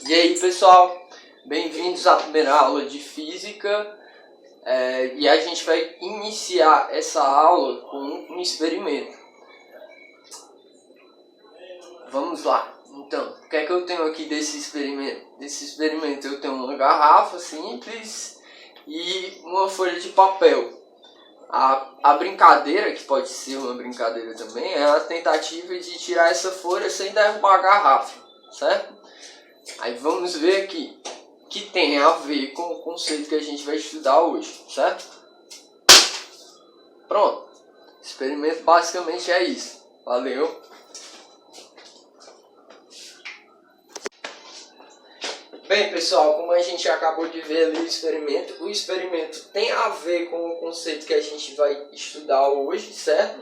E aí pessoal, bem-vindos à primeira aula de física e a gente vai iniciar essa aula com um experimento. Vamos lá, então, o que é que eu tenho aqui desse experimento? Desse experimento eu tenho uma garrafa simples e uma folha de papel. A brincadeira, que pode ser uma brincadeira também, é a tentativa de tirar essa folha sem derrubar a garrafa, certo? Aí vamos ver aqui, que tem a ver com o conceito que a gente vai estudar hoje, certo? Pronto, o experimento basicamente é isso, valeu? Bem pessoal, como a gente acabou de ver ali o experimento tem a ver com o conceito que a gente vai estudar hoje, certo?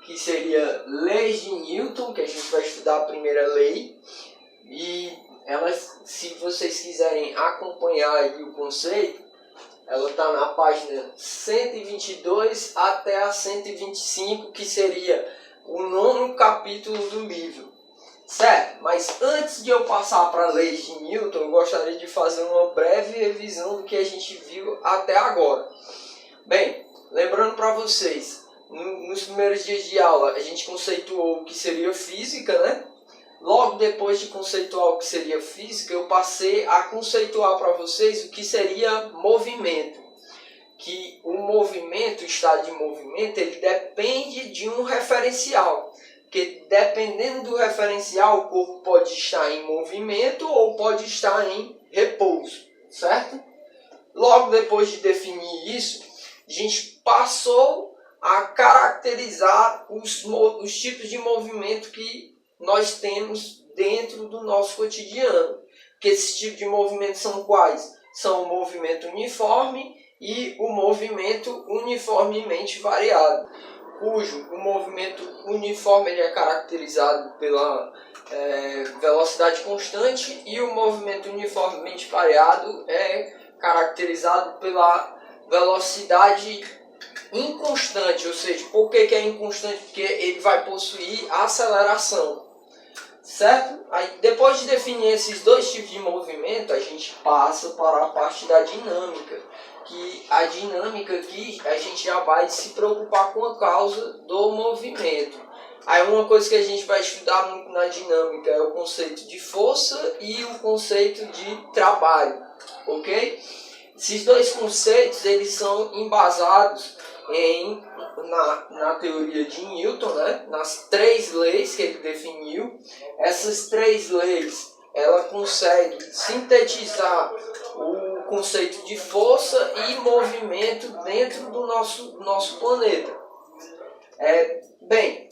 Que seria leis de Newton, que a gente vai estudar a primeira lei. E elas, se vocês quiserem acompanhar aí o conceito, ela está na página 122 até a 125, que seria o 9º capítulo do livro. Certo, mas antes de eu passar para a lei de Newton, eu gostaria de fazer uma breve revisão do que a gente viu até agora. Bem, lembrando para vocês, nos primeiros dias de aula a gente conceituou o que seria física, né? Logo depois de conceituar o que seria física, eu passei a conceituar para vocês o que seria movimento. Que o movimento, o estado de movimento, ele depende de um referencial. Porque dependendo do referencial, o corpo pode estar em movimento ou pode estar em repouso, certo? Logo depois de definir isso, a gente passou a caracterizar os tipos de movimento que nós temos dentro do nosso cotidiano. Que esses tipos de movimento são quais? São o movimento uniforme e o movimento uniformemente variado, cujo o movimento uniforme ele é caracterizado pela velocidade constante e o movimento uniformemente variado é caracterizado pela velocidade inconstante. Ou seja, por que é inconstante? Porque ele vai possuir aceleração. Certo? Aí, depois de definir esses dois tipos de movimento, a gente passa para a parte da dinâmica. Que a dinâmica aqui, a gente já vai se preocupar com a causa do movimento. Aí uma coisa que a gente vai estudar muito na dinâmica é o conceito de força e o conceito de trabalho. Ok? Esses dois conceitos, eles são embasados na teoria de Newton, né? Nas 3 leis que ele definiu. Essas 3 leis, ela consegue sintetizar o conceito de força e movimento dentro do nosso planeta. Bem,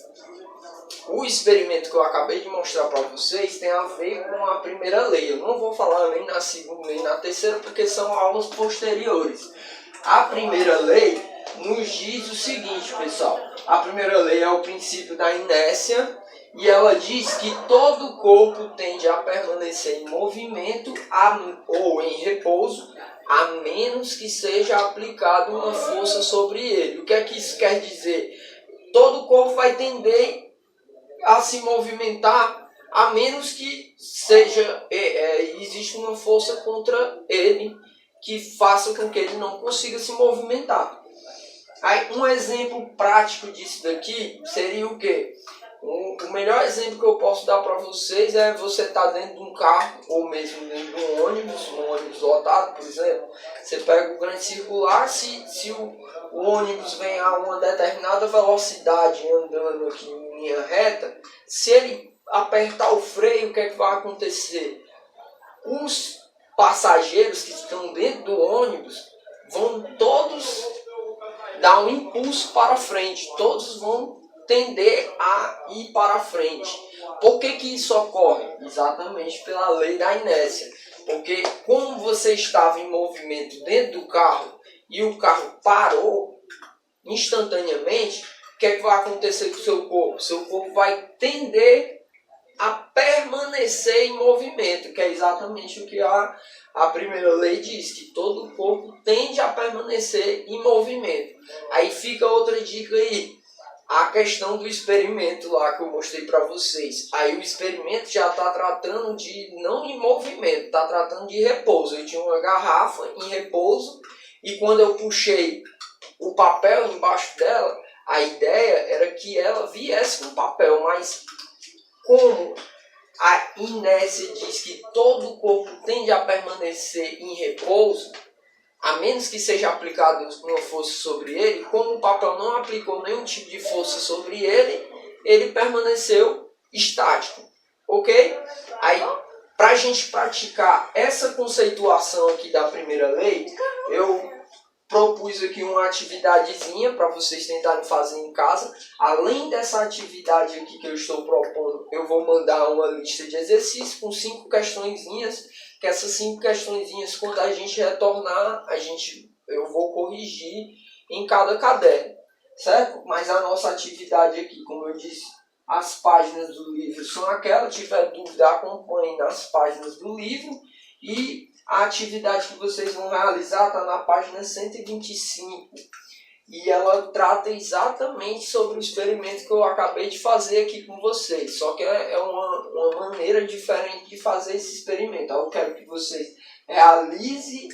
o experimento que eu acabei de mostrar para vocês tem a ver com a primeira lei. Eu não vou falar nem na segunda nem na terceira, porque são aulas posteriores. A primeira lei nos diz o seguinte, pessoal. A primeira lei é o princípio da inércia e ela diz que todo corpo tende a permanecer em movimento ou em repouso, a menos que seja aplicada uma força sobre ele. O que é que isso quer dizer? Todo corpo vai tender a se movimentar a menos que exista uma força contra ele que faça com que ele não consiga se movimentar. Aí, um exemplo prático disso daqui seria o quê? O melhor exemplo que eu posso dar para vocês é você estar dentro de um carro ou mesmo dentro de um ônibus lotado, por exemplo. Você pega o grande circular, se o ônibus vem a uma determinada velocidade andando aqui em linha reta, se ele apertar o freio, o que é que vai acontecer? Os passageiros que estão dentro do ônibus vão todos dar um impulso para frente, todos vão tender a ir para frente. Por que isso ocorre? Exatamente pela lei da inércia. Porque como você estava em movimento dentro do carro e o carro parou instantaneamente, o que é que vai acontecer com o seu corpo? Seu corpo vai tender a permanecer em movimento, que é exatamente o que a primeira lei diz, que todo o corpo tende a permanecer em movimento. Aí fica outra dica aí. a questão do experimento lá que eu mostrei para vocês. Aí o experimento já está tratando não de movimento, está tratando de repouso. Eu tinha uma garrafa em repouso e quando eu puxei o papel embaixo dela, a ideia era que ela viesse com papel, mas como a inércia diz que todo o corpo tende a permanecer em repouso, a menos que seja aplicado uma força sobre ele, como o papel não aplicou nenhum tipo de força sobre ele, ele permaneceu estático, ok? Aí, para a gente praticar essa conceituação aqui da primeira lei, eu propus aqui uma atividadezinha para vocês tentarem fazer em casa. Além dessa atividade aqui que eu estou propondo, eu vou mandar uma lista de exercícios com 5 questõezinhas, que essas 5 questõezinhas, quando a gente retornar, eu vou corrigir em cada caderno, certo? Mas a nossa atividade aqui, como eu disse, as páginas do livro são aquelas. Tiver dúvida, acompanhe nas páginas do livro. E a atividade que vocês vão realizar está na página 125. E ela trata exatamente sobre o experimento que eu acabei de fazer aqui com vocês. Só que é uma maneira diferente de fazer esse experimento. Eu quero que vocês realizem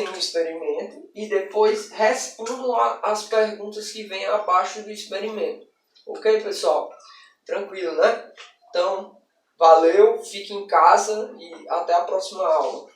o experimento e depois respondam as perguntas que vêm abaixo do experimento. Ok, pessoal? Tranquilo, né? Então, valeu, fique em casa e até a próxima aula.